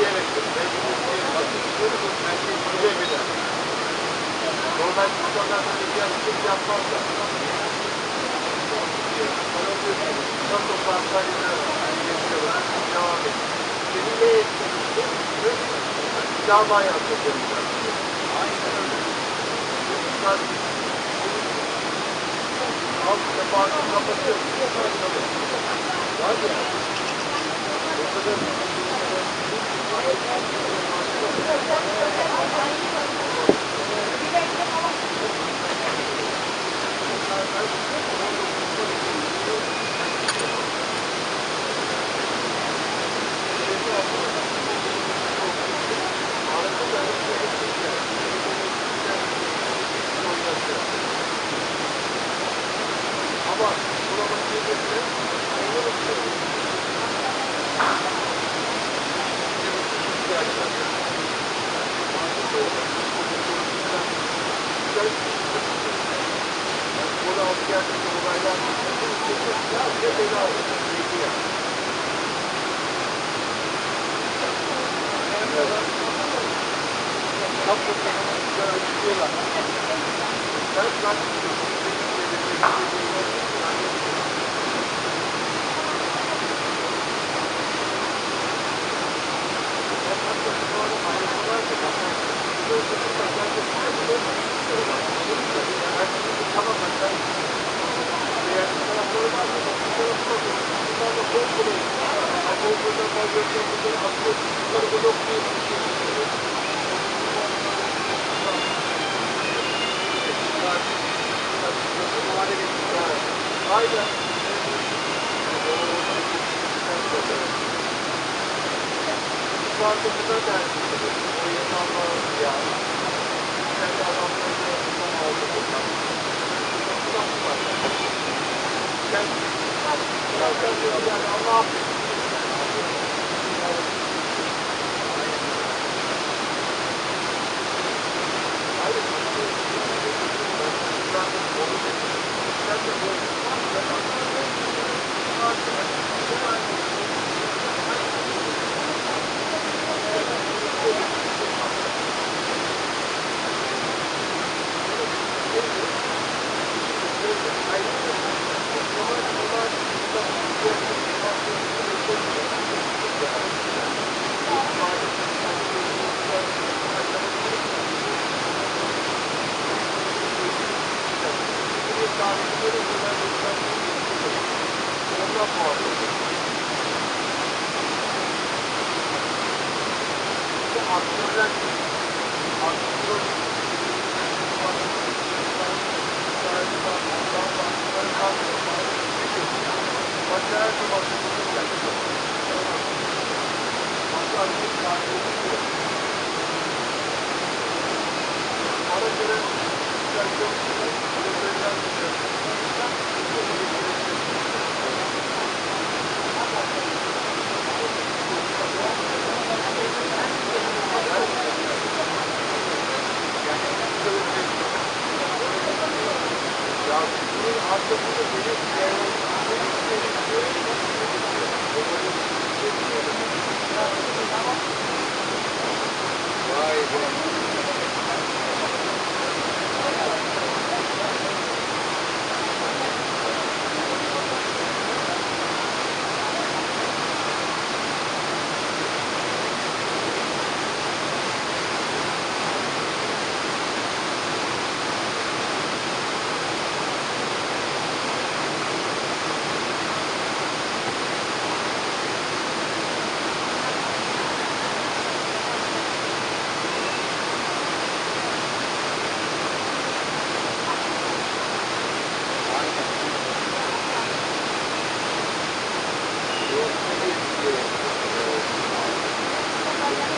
diyerek normal insanlar böyle bir yaptık yapmazlar. Nasıl olsa Antalya'da geçiyorlar, devam ediyor. Senin ne etkinlikte? Dava yapacağım. Aynen öyle. Alt kapağını kapatıyoruz. Var ya. O kadar ama buranın gelirse ayrılık yok. Burada askerdeki olaylar ya bile bela olur. Aynen. Farkında da o insanlar ya kendi adamlarını insan aldı buradan. Yani Allah affetsin.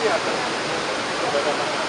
Yeah.